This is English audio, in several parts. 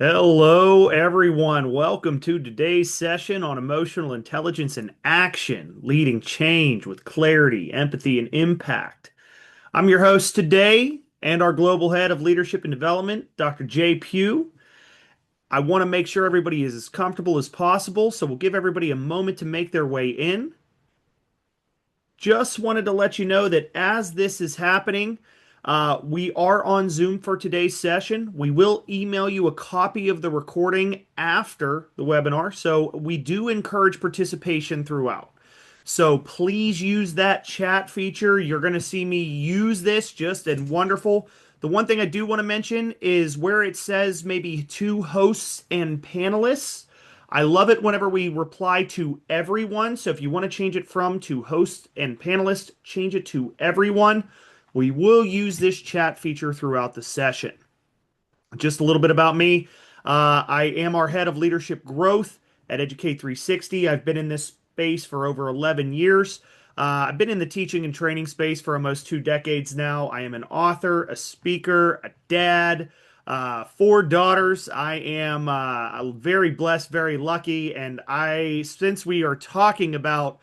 Hello, everyone. Welcome to today's session on emotional intelligence and action, leading change with clarity, empathy, and impact. I'm your host today and our global head of leadership and development, Dr. Pugh. I want to make sure everybody is as comfortable as possible, so we'll give everybody a moment to make their way in. Just wanted to let you know that as this is happening, we are on Zoom for today's session. We will email you a copy of the recording after the webinar, so we do encourage participation throughout. So please use that chat feature. You're going to see me use this just and wonderful. The one thing I do want to mention is where it says maybe two hosts and panelists. I love it whenever we reply to everyone. So if you want to change it from to host and panelist, change it to everyone. We will use this chat feature throughout the session. Just a little bit about me. I am our head of leadership growth at Educate 360. I've been in this space for over 11 years. I've been in the teaching and training space for almost 2 decades now. I am an author, a speaker, a dad, four daughters. I am very blessed, very lucky. And since we are talking about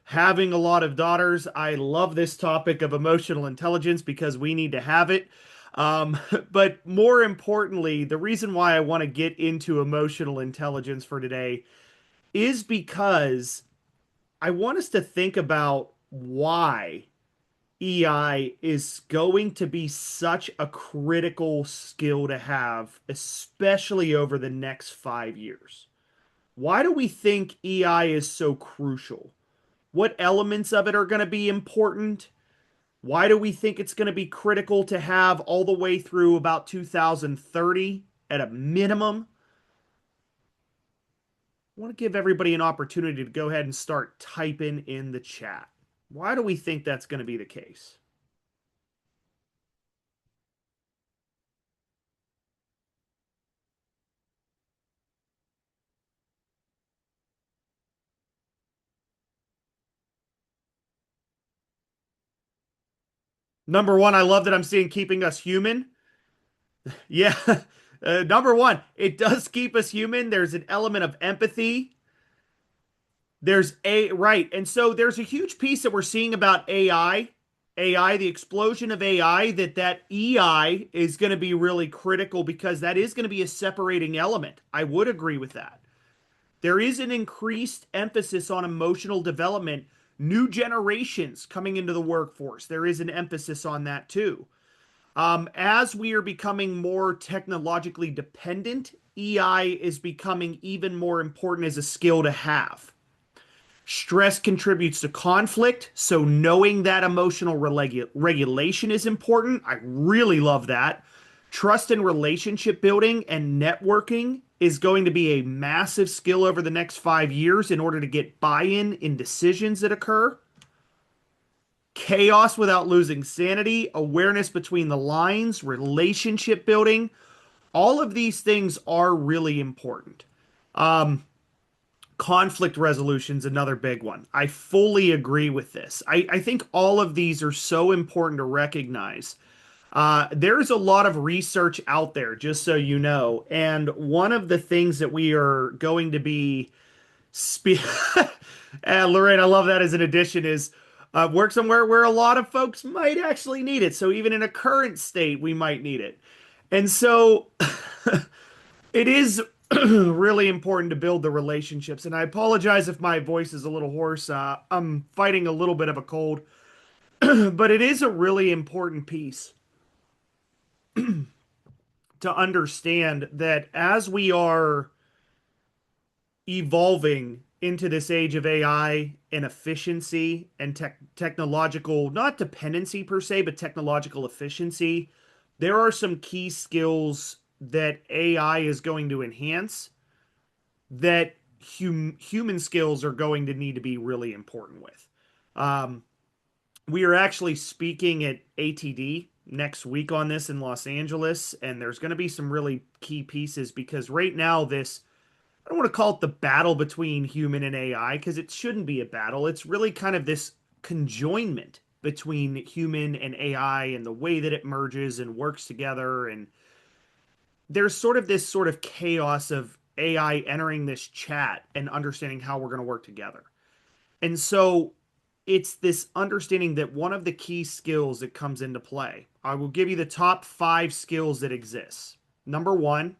having a lot of daughters, I love this topic of emotional intelligence because we need to have it. But more importantly, the reason why I want to get into emotional intelligence for today is because I want us to think about why EI is going to be such a critical skill to have, especially over the next 5 years. Why do we think EI is so crucial? What elements of it are going to be important? Why do we think it's going to be critical to have all the way through about 2030 at a minimum? I want to give everybody an opportunity to go ahead and start typing in the chat. Why do we think that's going to be the case? Number one, I love that I'm seeing keeping us human. Yeah. Number one, it does keep us human. There's an element of empathy. Right. And so there's a huge piece that we're seeing about AI, the explosion of AI, that EI is going to be really critical because that is going to be a separating element. I would agree with that. There is an increased emphasis on emotional development. New generations coming into the workforce, there is an emphasis on that too. As we are becoming more technologically dependent, EI is becoming even more important as a skill to have. Stress contributes to conflict, so knowing that emotional regulation is important. I really love that. Trust and relationship building and networking is going to be a massive skill over the next 5 years in order to get buy-in in decisions that occur. Chaos without losing sanity, awareness between the lines, relationship building. All of these things are really important. Um, Conflict resolution is another big one. I fully agree with this. I think all of these are so important to recognize. There's a lot of research out there, just so you know. And one of the things that we are going to be spe- Lorraine, I love that as an addition is work somewhere where a lot of folks might actually need it. So even in a current state, we might need it. And so it is really important to build the relationships. And I apologize if my voice is a little hoarse. I'm fighting a little bit of a cold, but it is a really important piece to understand that as we are evolving into this age of AI and efficiency and technological, not dependency per se, but technological efficiency, there are some key skills that AI is going to enhance that human skills are going to need to be really important with. Um, we are actually speaking at ATD next week on this in Los Angeles, and there's going to be some really key pieces because right now, I don't want to call it the battle between human and AI because it shouldn't be a battle. It's really kind of this conjoinment between human and AI and the way that it merges and works together. And there's sort of this sort of chaos of AI entering this chat and understanding how we're going to work together. And so it's this understanding that one of the key skills that comes into play. I will give you the top 5 skills that exist. Number 1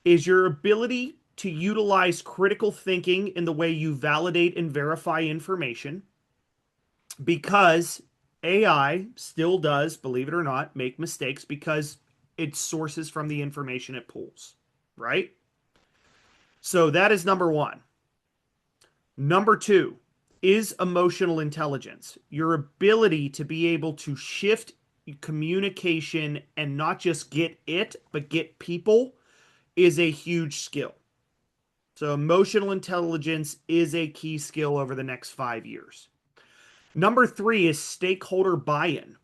is your ability to utilize critical thinking in the way you validate and verify information, because AI still does, believe it or not, make mistakes because it sources from the information it pulls, right? So that is number 1. Number 2 is emotional intelligence. Your ability to be able to shift communication and not just get it, but get people is a huge skill. So emotional intelligence is a key skill over the next 5 years. Number 3 is stakeholder buy-in.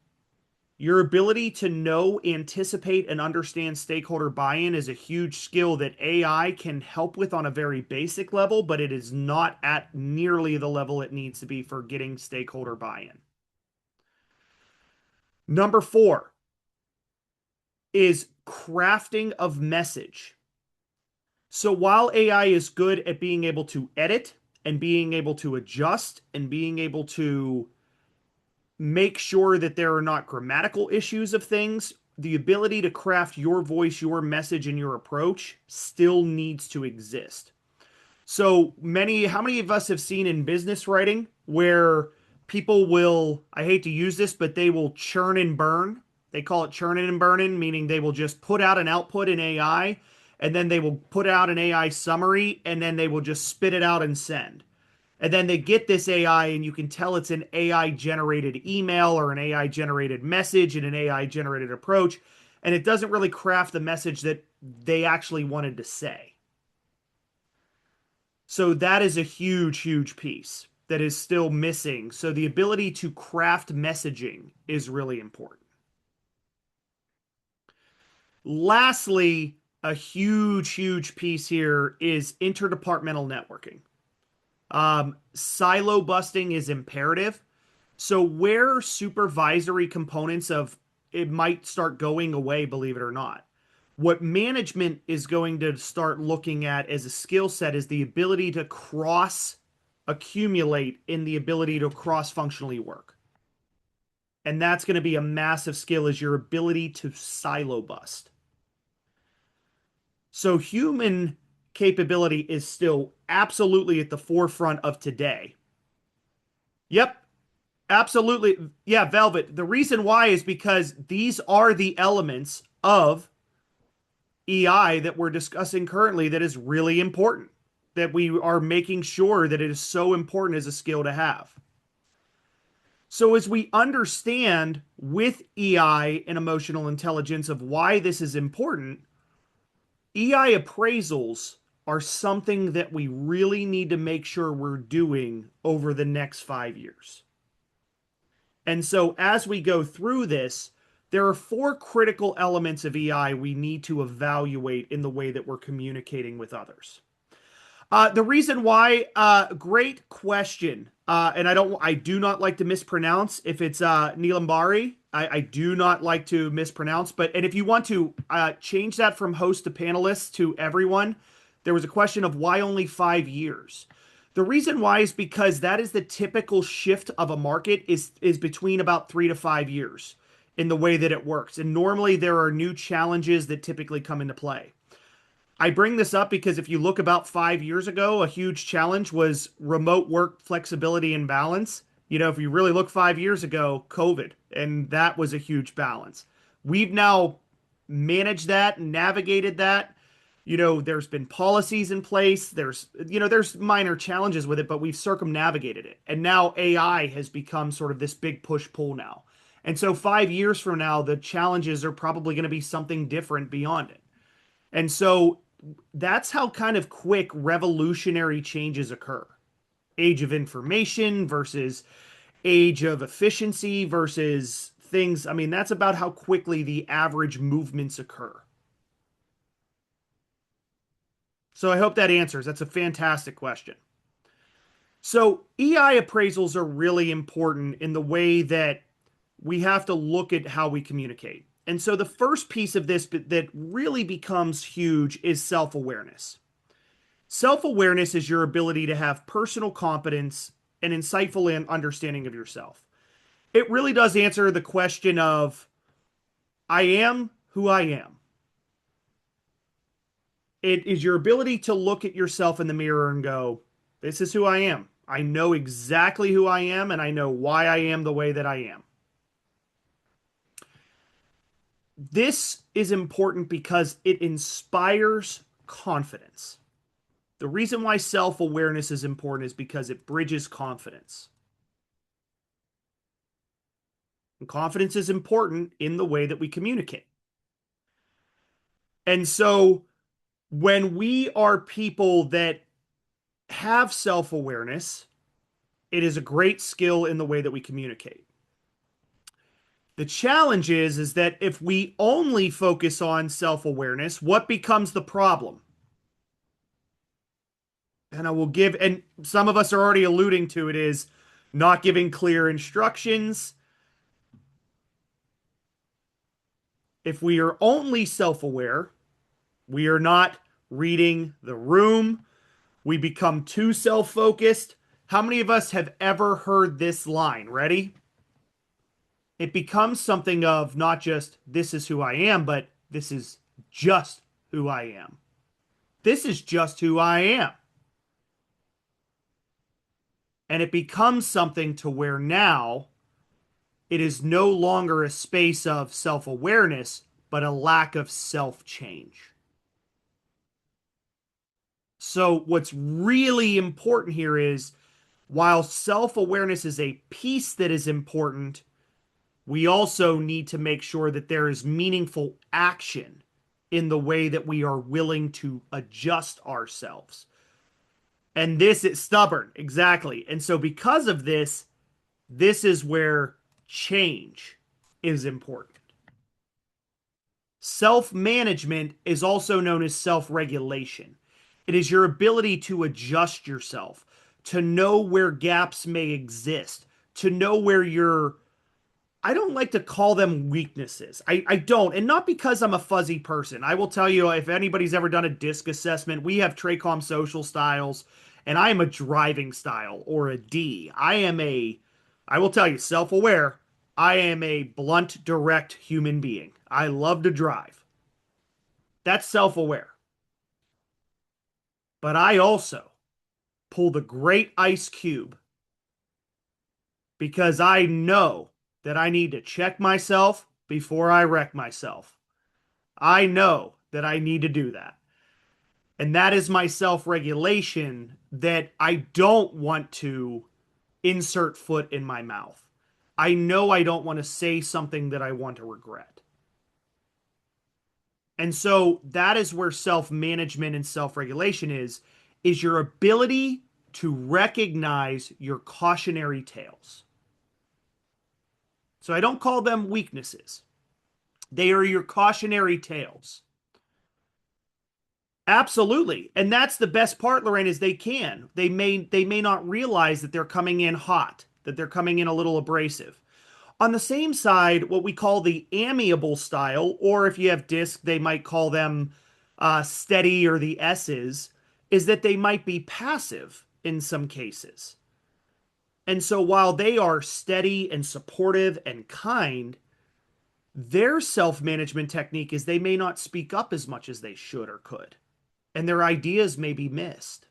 Your ability to know, anticipate, and understand stakeholder buy-in is a huge skill that AI can help with on a very basic level, but it is not at nearly the level it needs to be for getting stakeholder buy-in. Number 4 is crafting of message. So while AI is good at being able to edit and being able to adjust and being able to make sure that there are not grammatical issues of things, the ability to craft your voice, your message, and your approach still needs to exist. So how many of us have seen in business writing where people will, I hate to use this, but they will churn and burn. They call it churning and burning, meaning they will just put out an output in AI, and then they will put out an AI summary, and then they will just spit it out and send. And then they get this AI, and you can tell it's an AI generated email or an AI generated message and an AI generated approach. And it doesn't really craft the message that they actually wanted to say. So that is a huge, huge piece that is still missing. So the ability to craft messaging is really important. Lastly, a huge, huge piece here is interdepartmental networking. Silo busting is imperative. So where supervisory components of it might start going away, believe it or not, what management is going to start looking at as a skill set is the ability to cross accumulate in the ability to cross functionally work. And that's going to be a massive skill, is your ability to silo bust. So human capability is still absolutely at the forefront of today. Yep, absolutely. Yeah, Velvet. The reason why is because these are the elements of EI that we're discussing currently that is really important, that we are making sure that it is so important as a skill to have. So as we understand with EI and emotional intelligence of why this is important, EI appraisals are something that we really need to make sure we're doing over the next 5 years. And so as we go through this, there are 4 critical elements of EI we need to evaluate in the way that we're communicating with others. The reason why, great question. And I do not like to mispronounce if it's Nilambari. I do not like to mispronounce, and if you want to change that from host to panelist to everyone, there was a question of why only 5 years. The reason why is because that is the typical shift of a market is between about 3 to 5 years in the way that it works. And normally there are new challenges that typically come into play. I bring this up because if you look about 5 years ago, a huge challenge was remote work flexibility and balance. You know, if you really look 5 years ago, COVID, and that was a huge balance. We've now managed that and navigated that. You know, there's been policies in place. There's minor challenges with it, but we've circumnavigated it. And now AI has become sort of this big push-pull now. And so 5 years from now, the challenges are probably going to be something different beyond it. And so that's how kind of quick revolutionary changes occur. Age of information versus age of efficiency versus things. I mean, that's about how quickly the average movements occur. So I hope that answers. That's a fantastic question. So EI appraisals are really important in the way that we have to look at how we communicate. And so the first piece of this that really becomes huge is self-awareness. Self-awareness is your ability to have personal competence and insightful understanding of yourself. It really does answer the question of I am who I am. It is your ability to look at yourself in the mirror and go, this is who I am. I know exactly who I am and I know why I am the way that I am. This is important because it inspires confidence. The reason why self-awareness is important is because it bridges confidence. And confidence is important in the way that we communicate. And so when we are people that have self-awareness, it is a great skill in the way that we communicate. The challenge is that if we only focus on self-awareness, what becomes the problem? And I will give, and some of us are already alluding to it, is not giving clear instructions. If we are only self-aware, we are not reading the room. We become too self-focused. How many of us have ever heard this line? Ready? It becomes something of not just this is who I am, but this is just who I am. This is just who I am. And it becomes something to where now it is no longer a space of self-awareness, but a lack of self-change. So what's really important here is while self-awareness is a piece that is important, we also need to make sure that there is meaningful action in the way that we are willing to adjust ourselves. And this is stubborn, exactly. And so because of this, this is where change is important. Self-management is also known as self-regulation. It is your ability to adjust yourself, to know where gaps may exist, to know where your I don't like to call them weaknesses. I don't. And not because I'm a fuzzy person. I will tell you, if anybody's ever done a DISC assessment, we have Tracom social styles, and I am a driving style or a D. I will tell you, self-aware, I am a blunt, direct human being. I love to drive. That's self-aware. But I also pull the great ice cube because I know that I need to check myself before I wreck myself. I know that I need to do that. And that is my self-regulation that I don't want to insert foot in my mouth. I know I don't want to say something that I want to regret. And so that is where self-management and self-regulation is your ability to recognize your cautionary tales. So I don't call them weaknesses. They are your cautionary tales. Absolutely. And that's the best part, Lorraine, is they may not realize that they're coming in hot, that they're coming in a little abrasive. On the same side, what we call the amiable style, or if you have disc, they might call them steady or the S's, is that they might be passive in some cases. And so while they are steady and supportive and kind, their self-management technique is they may not speak up as much as they should or could, and their ideas may be missed.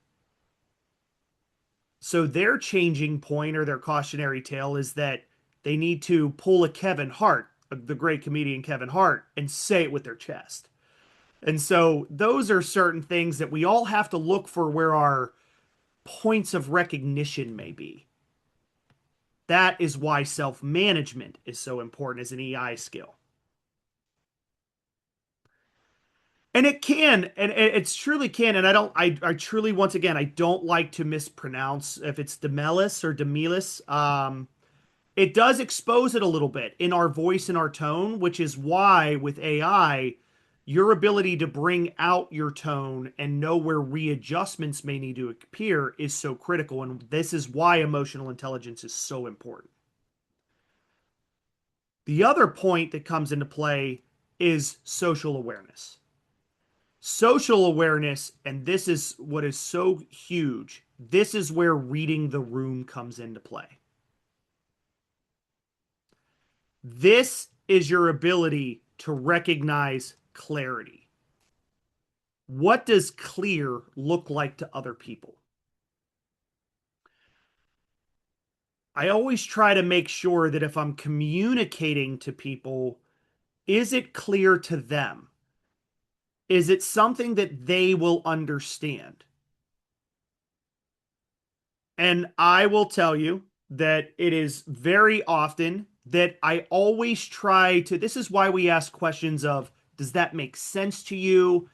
So their changing point or their cautionary tale is that they need to pull a Kevin Hart, the great comedian Kevin Hart, and say it with their chest. And so those are certain things that we all have to look for where our points of recognition may be. That is why self-management is so important as an EI skill. And it can, and it's truly can, and I truly, once again, I don't like to mispronounce if it's Demelis or Demelis. It does expose it a little bit in our voice and our tone, which is why with AI, your ability to bring out your tone and know where readjustments may need to appear is so critical. And this is why emotional intelligence is so important. The other point that comes into play is social awareness. Social awareness, and this is what is so huge, this is where reading the room comes into play. This is your ability to recognize clarity. What does clear look like to other people? I always try to make sure that if I'm communicating to people, is it clear to them? Is it something that they will understand? And I will tell you that it is very often that I always try to, this is why we ask questions of, does that make sense to you?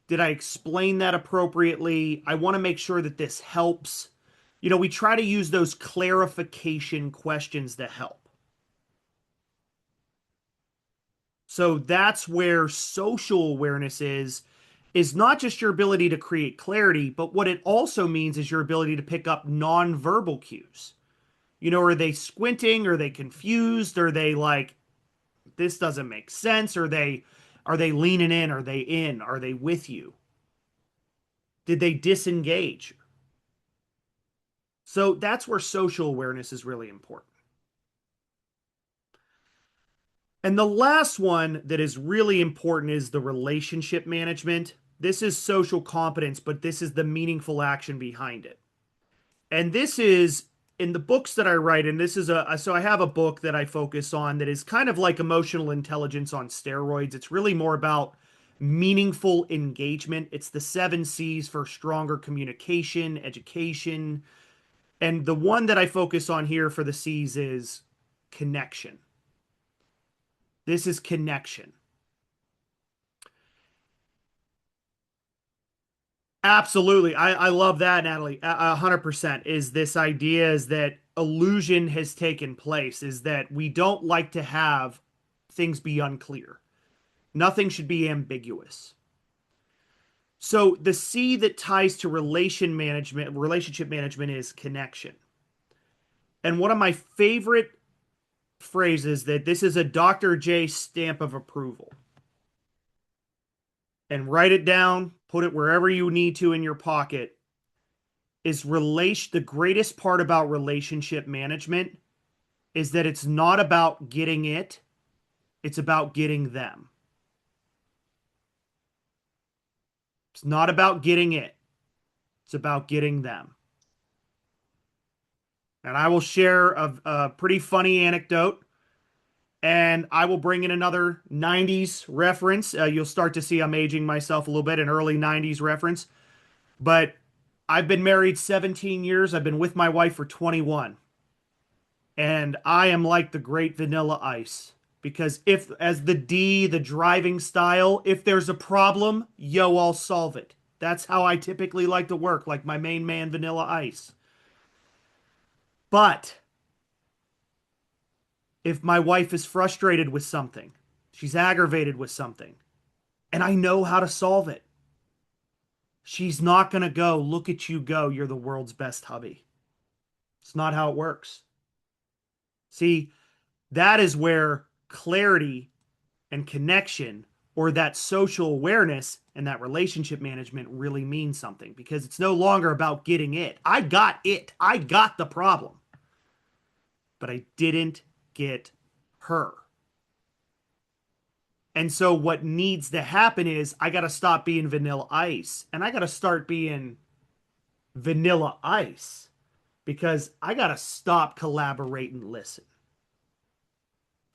Did I explain that appropriately? I want to make sure that this helps. We try to use those clarification questions to help. So that's where social awareness is not just your ability to create clarity, but what it also means is your ability to pick up nonverbal cues. Are they squinting? Are they confused? Are they like, this doesn't make sense? Are they leaning in? Are they in? Are they with you? Did they disengage? So that's where social awareness is really important. And the last one that is really important is the relationship management. This is social competence, but this is the meaningful action behind it. And this is in the books that I write, and this is so I have a book that I focus on that is kind of like emotional intelligence on steroids. It's really more about meaningful engagement. It's the 7 C's for stronger communication, education. And the one that I focus on here for the C's is connection. This is connection. Absolutely. I love that, Natalie. 100% is this idea is that illusion has taken place, is that we don't like to have things be unclear. Nothing should be ambiguous. So the C that ties to relationship management is connection. And one of my favorite phrases that this is a Dr. J stamp of approval. And write it down, put it wherever you need to in your pocket, is the greatest part about relationship management is that it's not about getting it, it's about getting them. It's not about getting it, it's about getting them. And I will share a pretty funny anecdote, and I will bring in another 90s reference. You'll start to see I'm aging myself a little bit, an early 90s reference. But I've been married 17 years. I've been with my wife for 21. And I am like the great Vanilla Ice. Because as the D, the driving style, if there's a problem, yo, I'll solve it. That's how I typically like to work, like my main man, Vanilla Ice. But if my wife is frustrated with something, she's aggravated with something, and I know how to solve it, she's not going to go, look at you go, you're the world's best hubby. It's not how it works. See, that is where clarity and connection, or that social awareness and that relationship management, really means something, because it's no longer about getting it. I got it. I got the problem. But I didn't get her. And so what needs to happen is I got to stop being Vanilla Ice and I got to start being Vanilla Ice, because I got to stop, collaborate, and listen.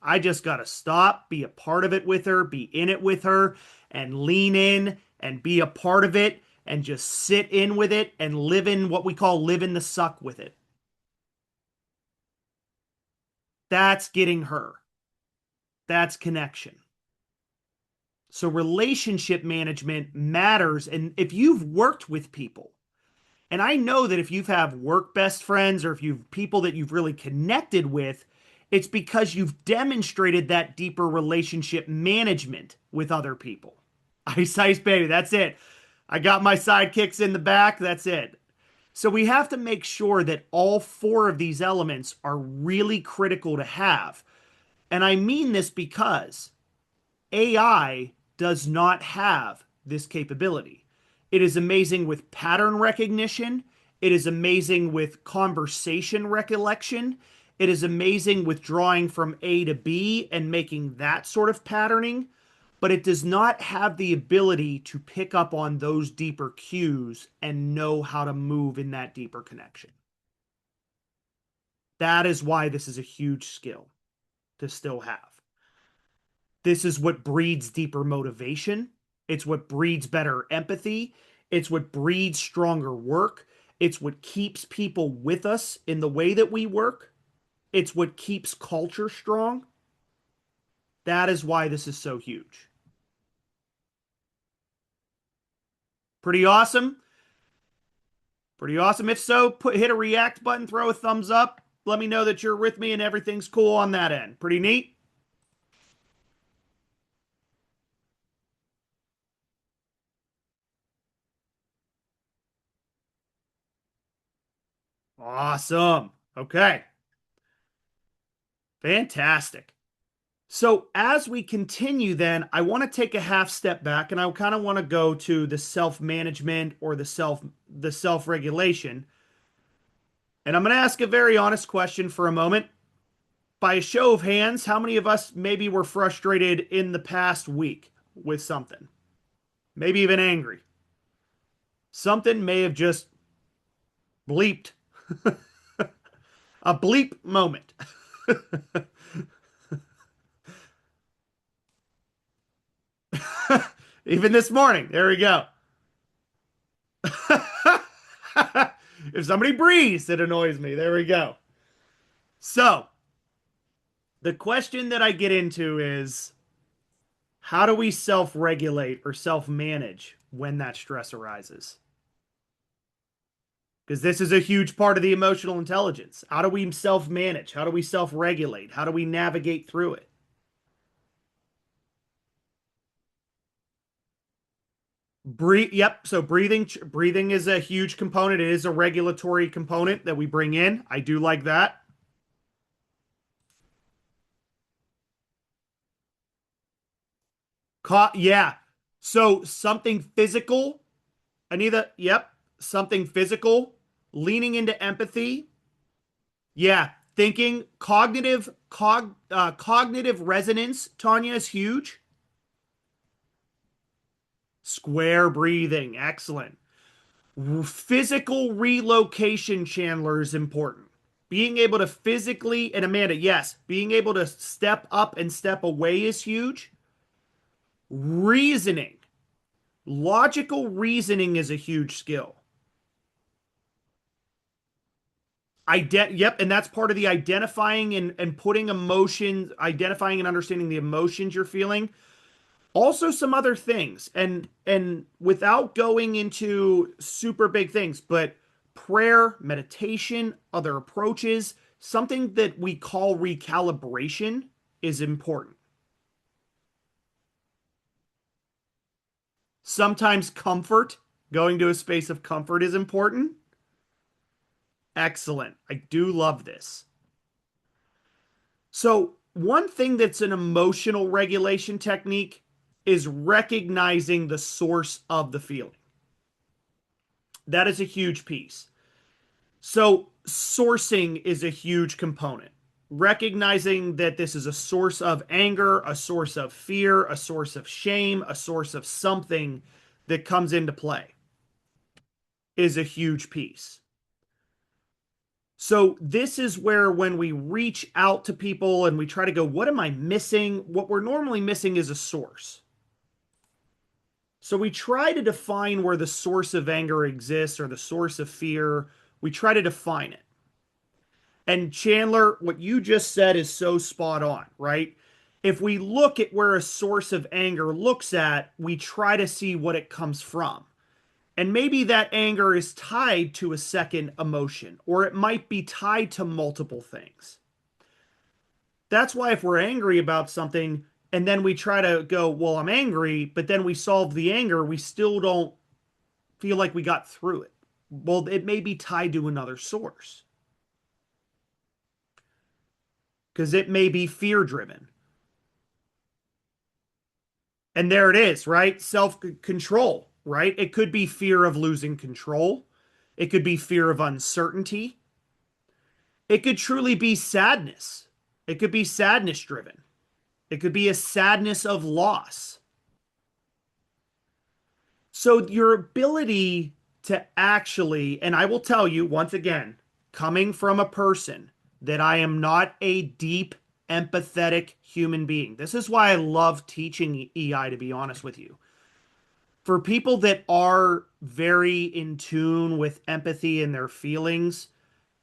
I just got to stop, be a part of it with her, be in it with her, and lean in and be a part of it and just sit in with it and live in what we call live in the suck with it. That's getting her. That's connection. So relationship management matters. And if you've worked with people, and I know that if you've have work best friends or if you've people that you've really connected with, it's because you've demonstrated that deeper relationship management with other people. Ice Ice Baby, that's it. I got my sidekicks in the back, that's it. So we have to make sure that all 4 of these elements are really critical to have. And I mean this because AI does not have this capability. It is amazing with pattern recognition. It is amazing with conversation recollection. It is amazing with drawing from A to B and making that sort of patterning, but it does not have the ability to pick up on those deeper cues and know how to move in that deeper connection. That is why this is a huge skill to still have. This is what breeds deeper motivation. It's what breeds better empathy. It's what breeds stronger work. It's what keeps people with us in the way that we work. It's what keeps culture strong. That is why this is so huge. Pretty awesome. Pretty awesome. If so, hit a react button, throw a thumbs up. Let me know that you're with me and everything's cool on that end. Pretty neat. Awesome. Okay. Fantastic. So as we continue, then I want to take a half step back, and I kind of want to go to the self-management or the self-regulation. And I'm going to ask a very honest question for a moment. By a show of hands, how many of us maybe were frustrated in the past week with something? Maybe even angry. Something may have just bleeped. A bleep moment. Even this morning. There we go. If somebody breathes, it annoys me. There we go. So, the question that I get into is how do we self regulate or self manage when that stress arises? Because this is a huge part of the emotional intelligence. How do we self manage? How do we self regulate? How do we navigate through it? Breathe. Yep. So breathing is a huge component. It is a regulatory component that we bring in. I do like that. Yeah. So something physical. Anita, yep. Something physical. Leaning into empathy. Yeah. Thinking cognitive resonance, Tanya, is huge. Square breathing. Excellent. Physical relocation, Chandler, is important. Being able to physically, and Amanda, yes, being able to step up and step away is huge. Reasoning, logical reasoning is a huge skill. Yep, and that's part of the identifying and putting emotions, identifying and understanding the emotions you're feeling. Also some other things, and without going into super big things, but prayer, meditation, other approaches, something that we call recalibration is important. Sometimes comfort, going to a space of comfort is important. Excellent. I do love this. So one thing that's an emotional regulation technique is recognizing the source of the feeling. That is a huge piece. So, sourcing is a huge component. Recognizing that this is a source of anger, a source of fear, a source of shame, a source of something that comes into play is a huge piece. So, this is where when we reach out to people and we try to go, what am I missing? What we're normally missing is a source. So, we try to define where the source of anger exists or the source of fear. We try to define it. And Chandler, what you just said is so spot on, right? If we look at where a source of anger looks at, we try to see what it comes from. And maybe that anger is tied to a second emotion, or it might be tied to multiple things. That's why if we're angry about something and then we try to go, well, I'm angry, but then we solve the anger, we still don't feel like we got through it. Well, it may be tied to another source. because it may be fear driven. And there it is, right? Self control, right? It could be fear of losing control. It could be fear of uncertainty. It could truly be sadness. It could be sadness driven. It could be a sadness of loss. So your ability to actually, and I will tell you once again, coming from a person that I am not a deep, empathetic human being. This is why I love teaching EI, to be honest with you. For people that are very in tune with empathy and their feelings,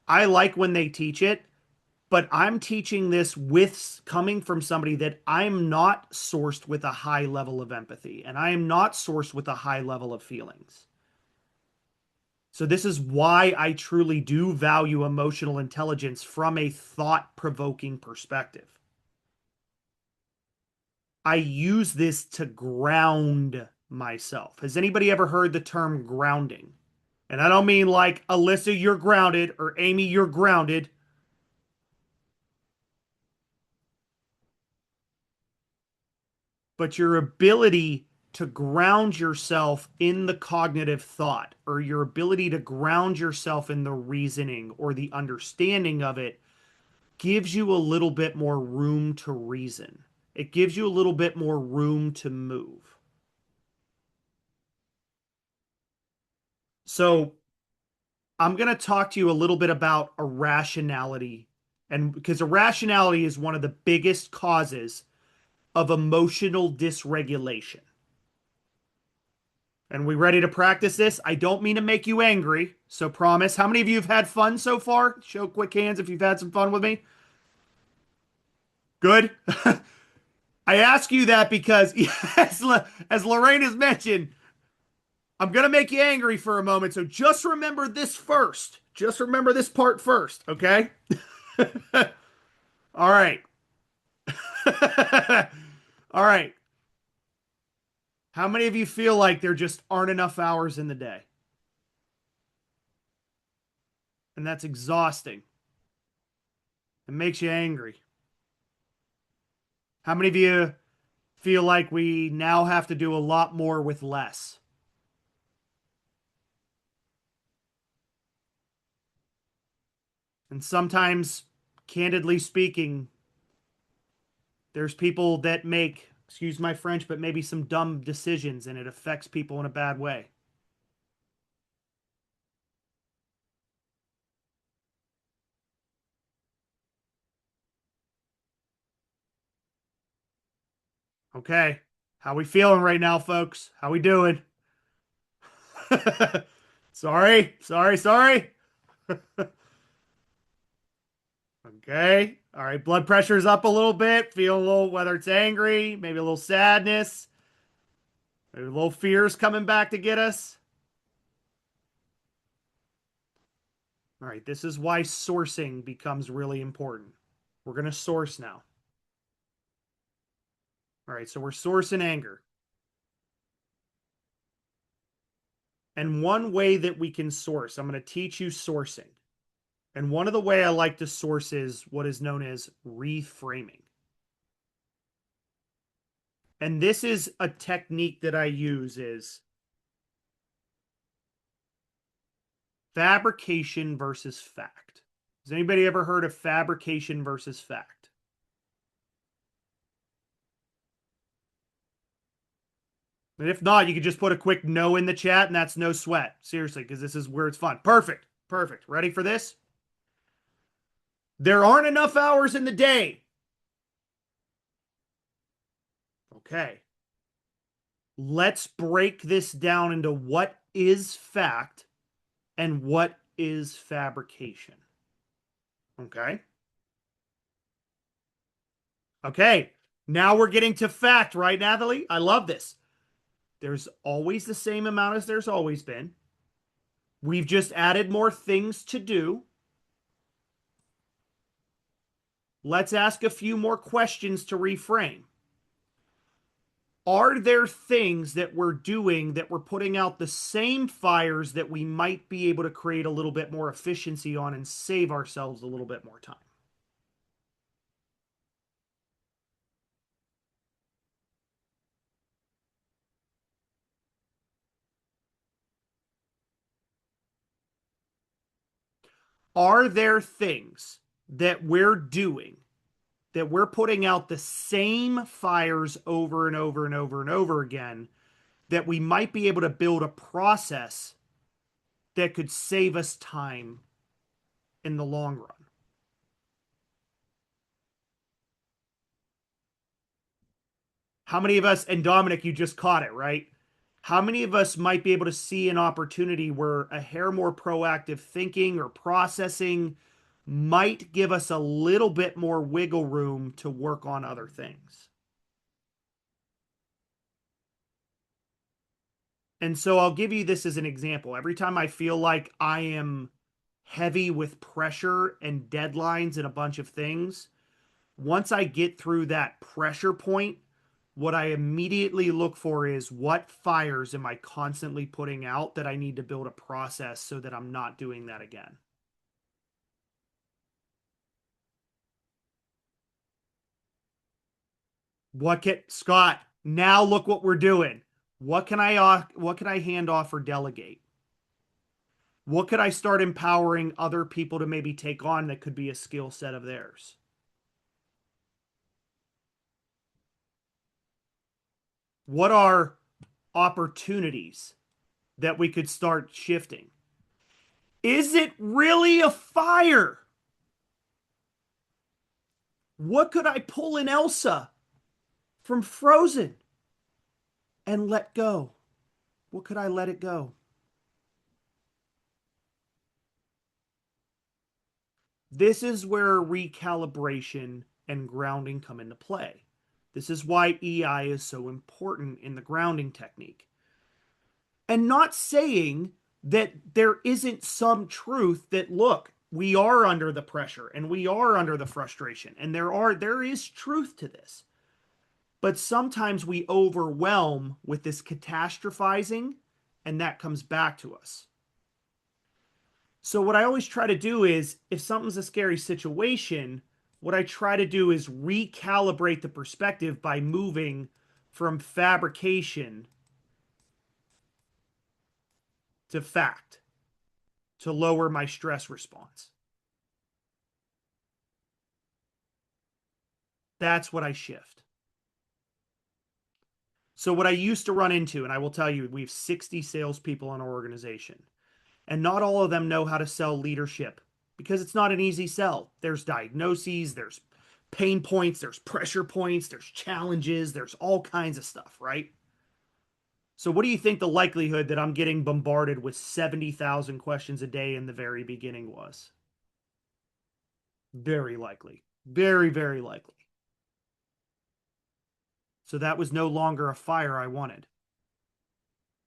I like when they teach it, but I'm teaching this with coming from somebody that I'm not sourced with a high level of empathy and I am not sourced with a high level of feelings. So this is why I truly do value emotional intelligence from a thought-provoking perspective. I use this to ground myself. Has anybody ever heard the term grounding? And I don't mean like Alyssa, you're grounded, or Amy, you're grounded. But your ability to ground yourself in the cognitive thought, or your ability to ground yourself in the reasoning or the understanding of it, gives you a little bit more room to reason. It gives you a little bit more room to move. So I'm going to talk to you a little bit about irrationality. And because irrationality is one of the biggest causes of emotional dysregulation. And we ready to practice this? I don't mean to make you angry, so promise. How many of you have had fun so far? Show quick hands if you've had some fun with me. Good. I ask you that because, as Lorraine has mentioned, I'm going to make you angry for a moment. So just remember this first. Just remember this part first, okay? All right. All right. How many of you feel like there just aren't enough hours in the day? And that's exhausting. It makes you angry. How many of you feel like we now have to do a lot more with less? And sometimes, candidly speaking, there's people that make, excuse my French, but maybe some dumb decisions and it affects people in a bad way. Okay. How we feeling right now, folks? How we doing? Sorry, sorry, sorry. Okay. All right. Blood pressure's up a little bit. Feel a little, whether it's angry, maybe a little sadness, maybe a little fears coming back to get us. All right. This is why sourcing becomes really important. We're going to source now. All right. So we're sourcing anger. And one way that we can source, I'm going to teach you sourcing. And one of the way I like to source is what is known as reframing. And this is a technique that I use is fabrication versus fact. Has anybody ever heard of fabrication versus fact? And if not, you could just put a quick no in the chat and that's no sweat. Seriously, because this is where it's fun. Perfect. Perfect. Ready for this? There aren't enough hours in the day. Okay. Let's break this down into what is fact and what is fabrication. Okay. Okay. Now we're getting to fact, right, Nathalie? I love this. There's always the same amount as there's always been. We've just added more things to do. Let's ask a few more questions to reframe. Are there things that we're doing that we're putting out the same fires that we might be able to create a little bit more efficiency on and save ourselves a little bit more time? Are there things that we're doing that we're putting out the same fires over and over and over and over again that we might be able to build a process that could save us time in the long run? How many of us, and Dominic, you just caught it, right? How many of us might be able to see an opportunity where a hair more proactive thinking or processing might give us a little bit more wiggle room to work on other things? And so I'll give you this as an example. Every time I feel like I am heavy with pressure and deadlines and a bunch of things, once I get through that pressure point, what I immediately look for is what fires am I constantly putting out that I need to build a process so that I'm not doing that again. Scott, now look what we're doing. What can I hand off or delegate? What could I start empowering other people to maybe take on that could be a skill set of theirs? What are opportunities that we could start shifting? Is it really a fire? What could I pull in Elsa from Frozen and let go? What could I let it go? This is where recalibration and grounding come into play. This is why EI is so important in the grounding technique. And not saying that there isn't some truth that, look, we are under the pressure and we are under the frustration, and there is truth to this. But sometimes we overwhelm with this catastrophizing, and that comes back to us. So what I always try to do is, if something's a scary situation, what I try to do is recalibrate the perspective by moving from fabrication to fact to lower my stress response. That's what I shift. So what I used to run into, and I will tell you, we have 60 salespeople in our organization, and not all of them know how to sell leadership because it's not an easy sell. There's diagnoses, there's pain points, there's pressure points, there's challenges, there's all kinds of stuff, right? So what do you think the likelihood that I'm getting bombarded with 70,000 questions a day in the very beginning was? Very likely. Very, very likely. So that was no longer a fire I wanted.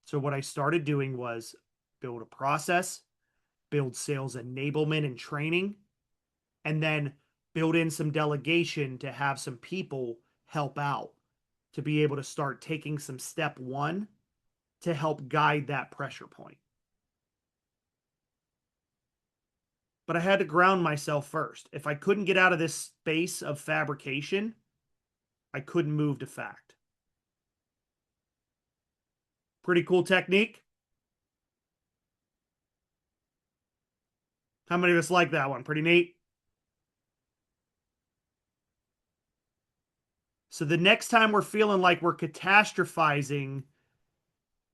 So what I started doing was build a process, build sales enablement and training, and then build in some delegation to have some people help out to be able to start taking some step one to help guide that pressure point. But I had to ground myself first. If I couldn't get out of this space of fabrication, I couldn't move to fact. Pretty cool technique. How many of us like that one? Pretty neat. So the next time we're feeling like we're catastrophizing,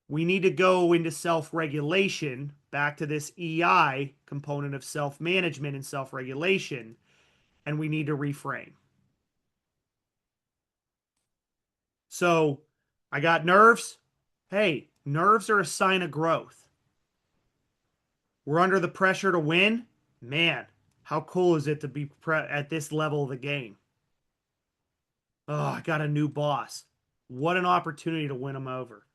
we need to go into self-regulation, back to this EI component of self-management and self-regulation, and we need to reframe. So I got nerves. Hey, nerves are a sign of growth. We're under the pressure to win. Man, how cool is it to be at this level of the game? Oh, I got a new boss. What an opportunity to win him over.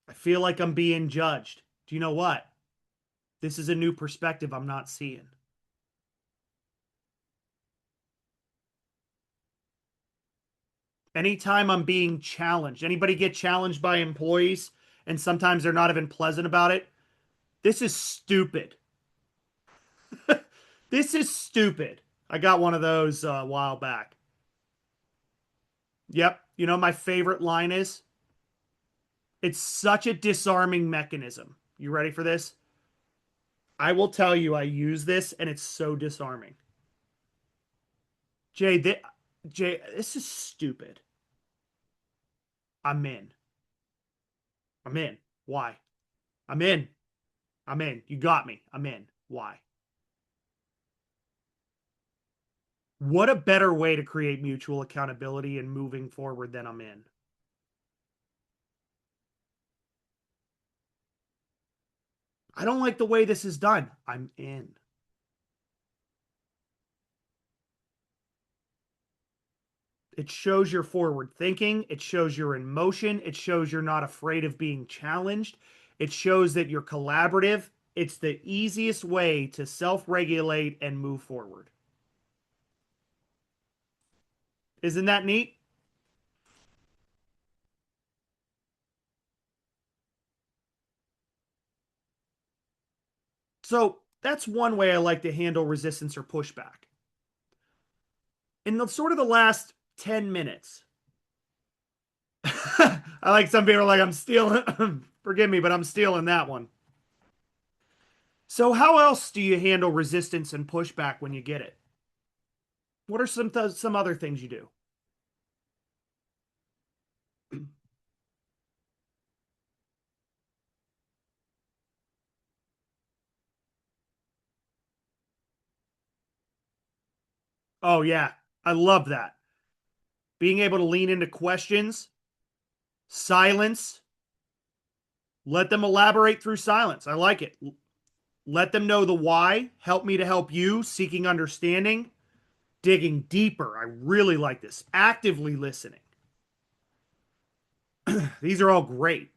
I feel like I'm being judged. Do you know what? This is a new perspective I'm not seeing. Anytime I'm being challenged, anybody get challenged by employees and sometimes they're not even pleasant about it? This is stupid. This is stupid. I got one of those a while back. Yep. You know, my favorite line is, it's such a disarming mechanism. You ready for this? I will tell you, I use this and it's so disarming. Jay, Jay, this is stupid. I'm in. I'm in. Why? I'm in. I'm in. You got me. I'm in. Why? What a better way to create mutual accountability and moving forward than I'm in. I don't like the way this is done. I'm in. It shows you're forward thinking. It shows you're in motion. It shows you're not afraid of being challenged. It shows that you're collaborative. It's the easiest way to self regulate and move forward. Isn't that neat? So that's one way I like to handle resistance or pushback. In the sort of the last 10 minutes, I like some people are like, I'm stealing, forgive me, but I'm stealing that one. So, how else do you handle resistance and pushback when you get it? What are some other things you do? Oh, yeah, I love that. Being able to lean into questions, silence, let them elaborate through silence. I like it. Let them know the why, help me to help you, seeking understanding, digging deeper. I really like this. Actively listening. These are all great.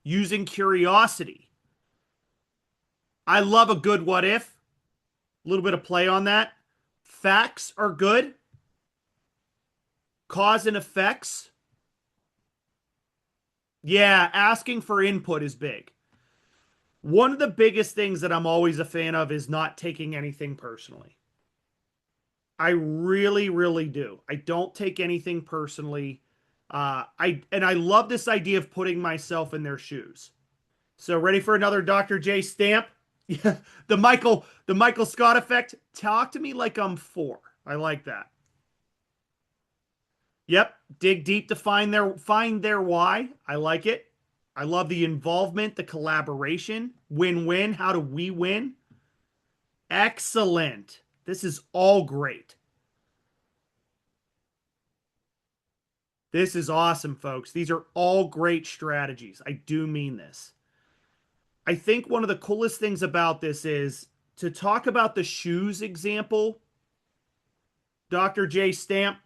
Using curiosity. I love a good what if, a little bit of play on that. Facts are good. Cause and effects. Yeah, asking for input is big. One of the biggest things that I'm always a fan of is not taking anything personally. I really, really do. I don't take anything personally. I love this idea of putting myself in their shoes. So ready for another Dr. J stamp? Yeah, the Michael Scott effect. Talk to me like I'm four. I like that. Yep, dig deep to find their why. I like it. I love the involvement, the collaboration. Win-win. How do we win? Excellent. This is all great. This is awesome, folks. These are all great strategies. I do mean this. I think one of the coolest things about this is to talk about the shoes example. Dr. J Stamp,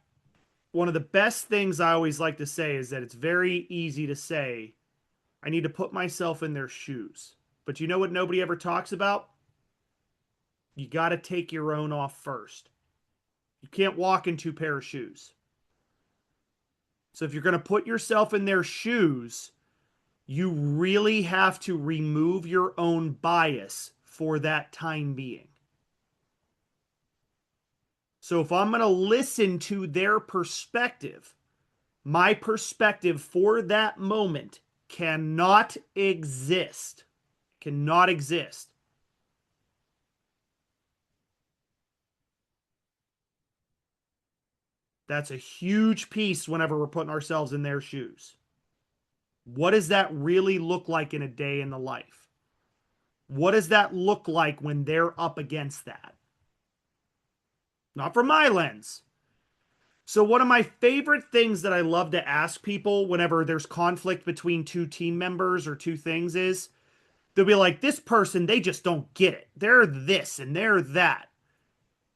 one of the best things I always like to say is that it's very easy to say, I need to put myself in their shoes. But you know what nobody ever talks about? You got to take your own off first. You can't walk in two pair of shoes. So if you're going to put yourself in their shoes, you really have to remove your own bias for that time being. So if I'm going to listen to their perspective, my perspective for that moment cannot exist. Cannot exist. That's a huge piece whenever we're putting ourselves in their shoes. What does that really look like in a day in the life? What does that look like when they're up against that? Not from my lens. So, one of my favorite things that I love to ask people whenever there's conflict between two team members or two things is they'll be like, this person, they just don't get it. They're this and they're that.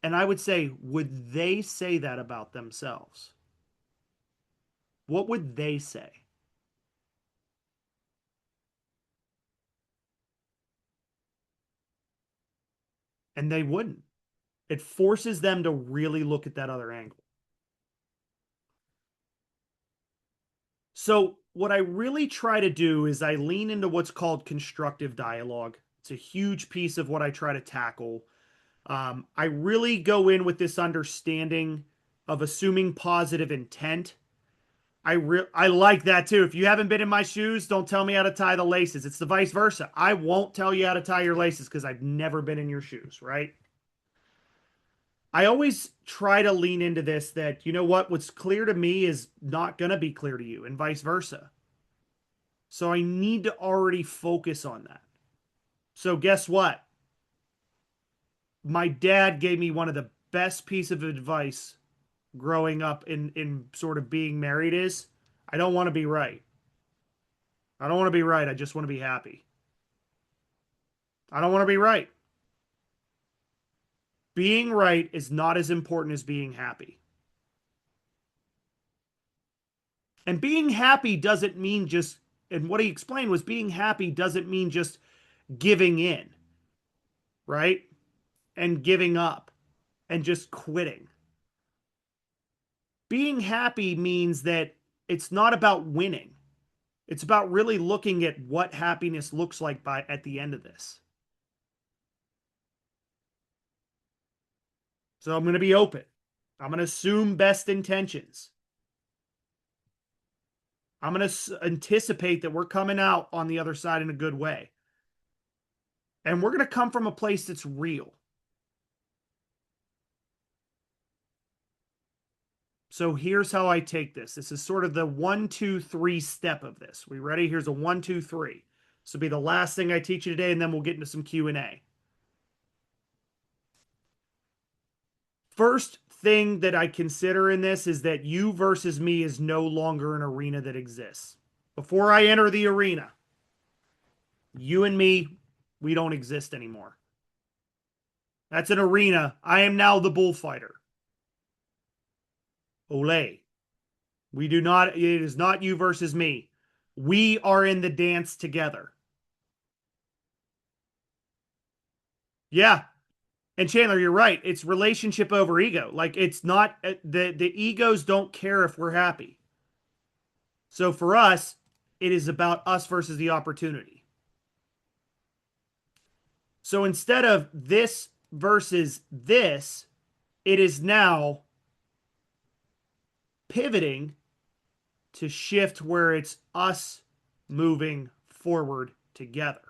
And I would say, would they say that about themselves? What would they say? And they wouldn't. It forces them to really look at that other angle. So, what I really try to do is I lean into what's called constructive dialogue. It's a huge piece of what I try to tackle. I really go in with this understanding of assuming positive intent. I like that too. If you haven't been in my shoes, don't tell me how to tie the laces. It's the vice versa. I won't tell you how to tie your laces because I've never been in your shoes, right? I always try to lean into this that, you know what, what's clear to me is not going to be clear to you, and vice versa. So I need to already focus on that. So guess what? My dad gave me one of the best piece of advice growing up in sort of being married is I don't want to be right. I don't want to be right. I just want to be happy. I don't want to be right. Being right is not as important as being happy. And being happy doesn't mean just, and what he explained was being happy doesn't mean just giving in, right? And giving up and just quitting. Being happy means that it's not about winning. It's about really looking at what happiness looks like by at the end of this. So I'm going to be open. I'm going to assume best intentions. I'm going to anticipate that we're coming out on the other side in a good way. And we're going to come from a place that's real. So here's how I take this. This is sort of the 1, 2, 3 step of this. We ready? Here's a 1, 2, 3. This will be the last thing I teach you today, and then we'll get into some Q&A. First thing that I consider in this is that you versus me is no longer an arena that exists. Before I enter the arena, you and me, we don't exist anymore. That's an arena. I am now the bullfighter. Ole. We do not, it is not you versus me. We are in the dance together. Yeah. And Chandler, you're right. It's relationship over ego. Like it's not the egos don't care if we're happy. So for us, it is about us versus the opportunity. So instead of this versus this, it is now pivoting to shift where it's us moving forward together.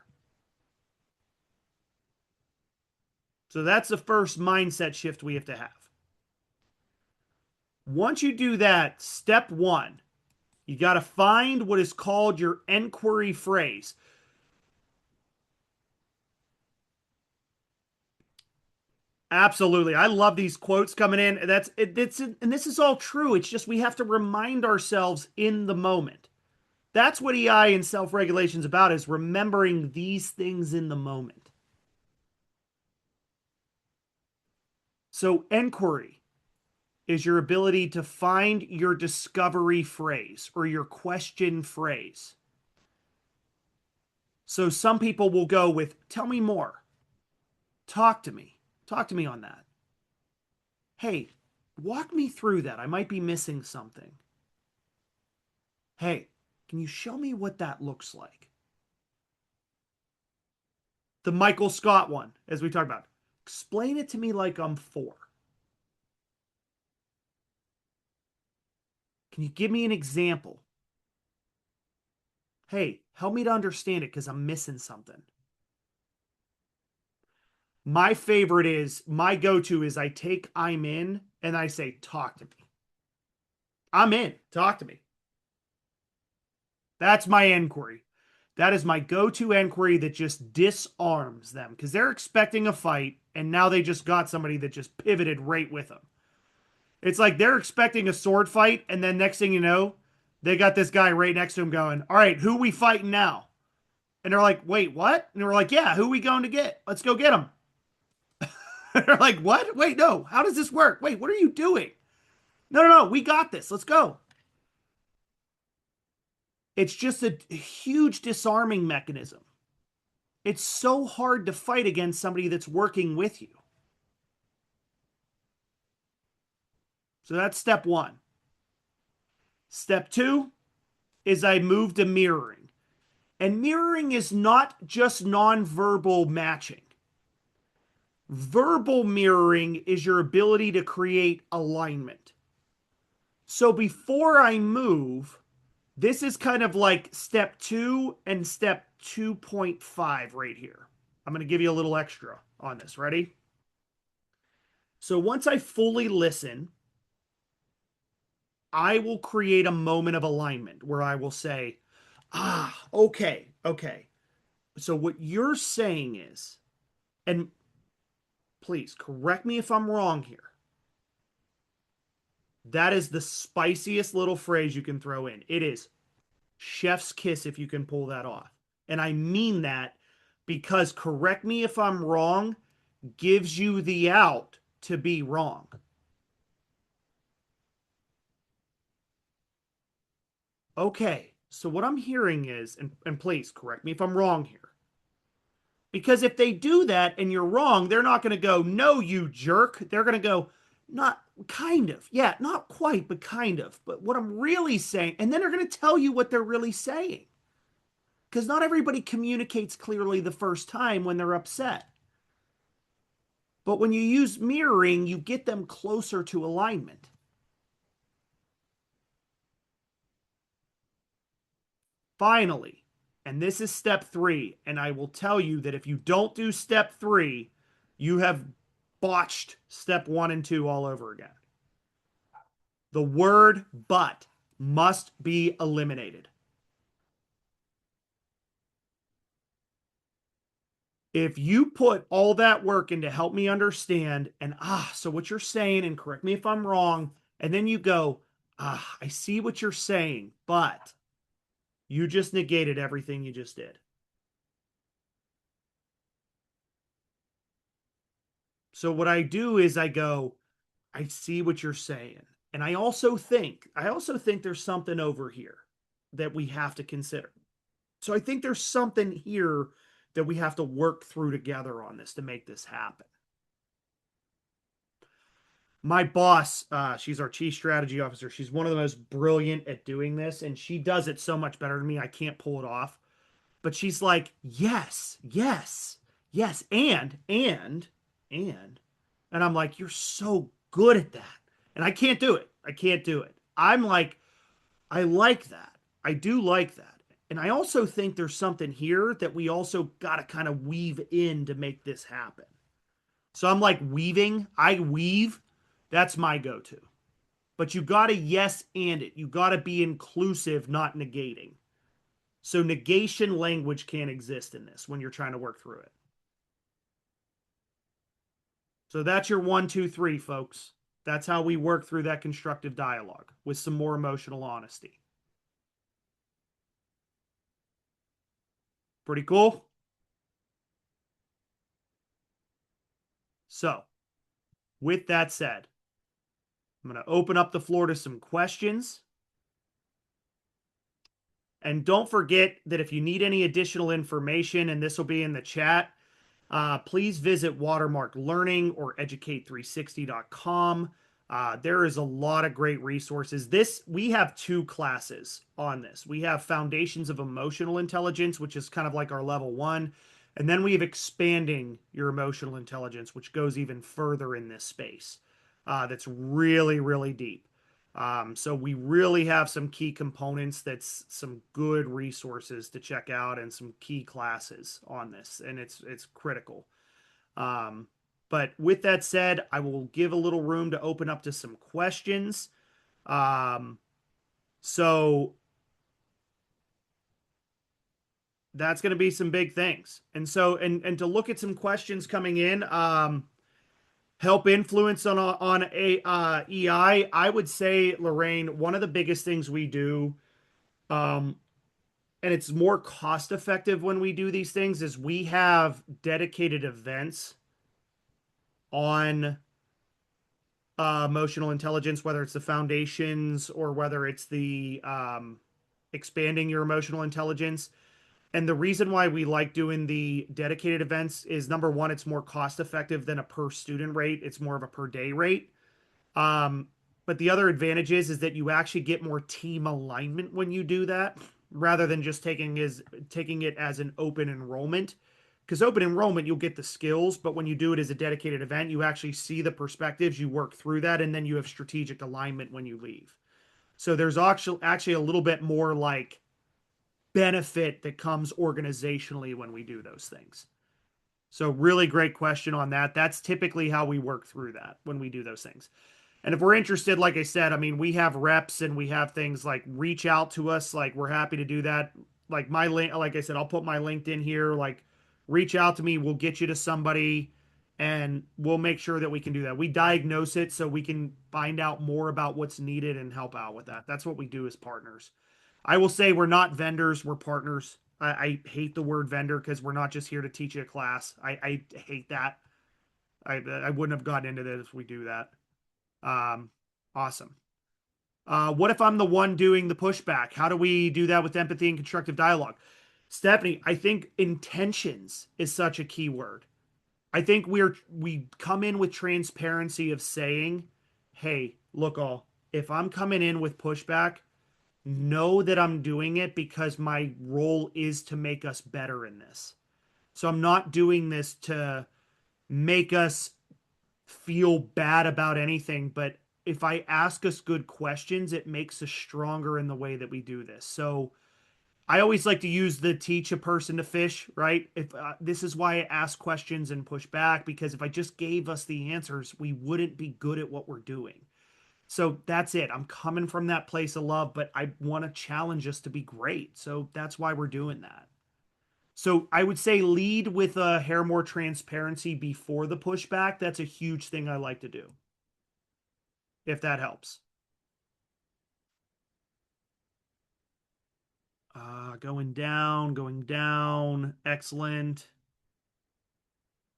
So that's the first mindset shift we have to have. Once you do that, step 1, you got to find what is called your enquiry phrase. Absolutely. I love these quotes coming in. And this is all true. It's just we have to remind ourselves in the moment. That's what EI and self-regulation is about, is remembering these things in the moment. So enquiry is your ability to find your discovery phrase or your question phrase. So some people will go with, tell me more. Talk to me. Talk to me on that. Hey, walk me through that. I might be missing something. Hey, can you show me what that looks like? The Michael Scott one, as we talked about. Explain it to me like I'm 4. Can you give me an example? Hey, help me to understand it because I'm missing something. My favorite is, my go-to is I take I'm in and I say, talk to me. I'm in, talk to me. That's my inquiry. That is my go-to inquiry that just disarms them because they're expecting a fight and now they just got somebody that just pivoted right with them. It's like they're expecting a sword fight and then next thing you know, they got this guy right next to him going, all right, who we fighting now? And they're like, wait, what? And we're like, yeah, who we going to get? Let's go get him. They're like, what? Wait, no. How does this work? Wait, what are you doing? No. We got this. Let's go. It's just a huge disarming mechanism. It's so hard to fight against somebody that's working with you. So that's step 1. Step 2 is I move to mirroring. And mirroring is not just nonverbal matching. Verbal mirroring is your ability to create alignment. So before I move, this is kind of like step 2 and step 2.5 right here. I'm going to give you a little extra on this. Ready? So once I fully listen, I will create a moment of alignment where I will say, okay, okay. So what you're saying is, and please correct me if I'm wrong here, that is the spiciest little phrase you can throw in. It is chef's kiss if you can pull that off. And I mean that because correct me if I'm wrong gives you the out to be wrong. Okay, so what I'm hearing is, and please correct me if I'm wrong here, because if they do that and you're wrong, they're not going to go, no, you jerk. They're going to go, not kind of. Yeah, not quite, but kind of. But what I'm really saying, and then they're going to tell you what they're really saying. Because not everybody communicates clearly the first time when they're upset. But when you use mirroring, you get them closer to alignment. Finally, and this is step 3, and I will tell you that if you don't do step 3, you have botched step 1 and 2 all over again. The word but must be eliminated. If you put all that work into help me understand, and so what you're saying, and correct me if I'm wrong, and then you go, I see what you're saying, but you just negated everything you just did. So what I do is I go, I see what you're saying. And I also think there's something over here that we have to consider. So I think there's something here that we have to work through together on this to make this happen. My boss, she's our chief strategy officer. She's one of the most brilliant at doing this, and she does it so much better than me. I can't pull it off. But she's like, yes, yes, yes, and I'm like, you're so good at that. And I can't do it. I can't do it. I'm like, I like that. I do like that. And I also think there's something here that we also got to kind of weave in to make this happen. So I'm like weaving. I weave. That's my go-to. But you got to yes and it. You got to be inclusive, not negating. So negation language can't exist in this when you're trying to work through it. So that's your 1, 2, 3, folks. That's how we work through that constructive dialogue with some more emotional honesty. Pretty cool? So, with that said, I'm going to open up the floor to some questions. And don't forget that if you need any additional information, and this will be in the chat, please visit Watermark Learning or educate360.com. There is a lot of great resources. We have 2 classes on this. We have Foundations of Emotional Intelligence, which is kind of like our level 1. And then we have Expanding Your Emotional Intelligence, which goes even further in this space. That's really, really deep. So we really have some key components, that's some good resources to check out, and some key classes on this, and it's critical. But with that said, I will give a little room to open up to some questions. So that's going to be some big things. And so, and to look at some questions coming in, help influence on a EI. I would say, Lorraine, one of the biggest things we do, and it's more cost effective when we do these things, is we have dedicated events on emotional intelligence, whether it's the foundations or whether it's the expanding your emotional intelligence. And the reason why we like doing the dedicated events is, number one, it's more cost effective than a per student rate. It's more of a per day rate. But the other advantage is that you actually get more team alignment when you do that, rather than just taking it as an open enrollment. Because open enrollment, you'll get the skills, but when you do it as a dedicated event, you actually see the perspectives, you work through that, and then you have strategic alignment when you leave. So there's actually a little bit more like benefit that comes organizationally when we do those things. So really great question on that. That's typically how we work through that when we do those things. And if we're interested, like I said, I mean, we have reps and we have things like reach out to us. Like we're happy to do that. Like my link, like I said, I'll put my LinkedIn here. Like reach out to me. We'll get you to somebody and we'll make sure that we can do that. We diagnose it so we can find out more about what's needed and help out with that. That's what we do as partners. I will say we're not vendors, we're partners. I hate the word vendor because we're not just here to teach you a class. I hate that. I wouldn't have gotten into this if we do that. Um, awesome. What if I'm the one doing the pushback? How do we do that with empathy and constructive dialogue? Stephanie, I think intentions is such a key word. I think we come in with transparency of saying, "Hey, look all, if I'm coming in with pushback, know that I'm doing it because my role is to make us better in this. So I'm not doing this to make us feel bad about anything, but if I ask us good questions, it makes us stronger in the way that we do this. So I always like to use the teach a person to fish, right? If this is why I ask questions and push back, because if I just gave us the answers, we wouldn't be good at what we're doing. So that's it. I'm coming from that place of love, but I want to challenge us to be great. So that's why we're doing that. So I would say lead with a hair more transparency before the pushback. That's a huge thing I like to do, if that helps. Going down, going down. Excellent.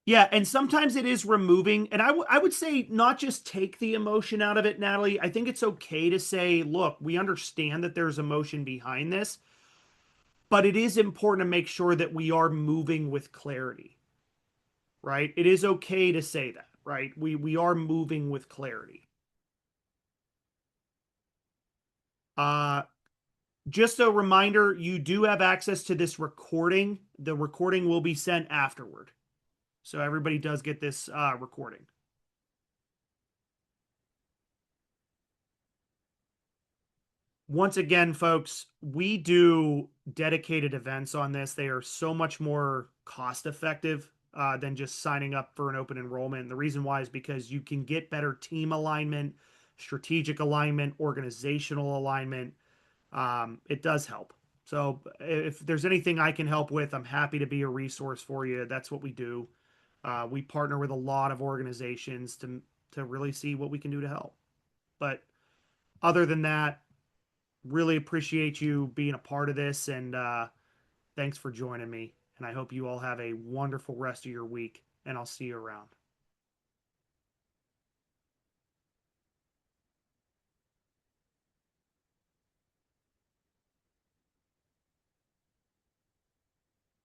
Yeah, and sometimes it is removing, and I would say not just take the emotion out of it, Natalie. I think it's okay to say, look, we understand that there's emotion behind this, but it is important to make sure that we are moving with clarity, right? It is okay to say that, right? We are moving with clarity. Uh, just a reminder, you do have access to this recording. The recording will be sent afterward. So everybody does get this recording. Once again, folks, we do dedicated events on this. They are so much more cost effective than just signing up for an open enrollment. And the reason why is because you can get better team alignment, strategic alignment, organizational alignment. It does help. So if there's anything I can help with, I'm happy to be a resource for you. That's what we do. We partner with a lot of organizations to really see what we can do to help. But other than that, really appreciate you being a part of this, and thanks for joining me. And I hope you all have a wonderful rest of your week, and I'll see you around.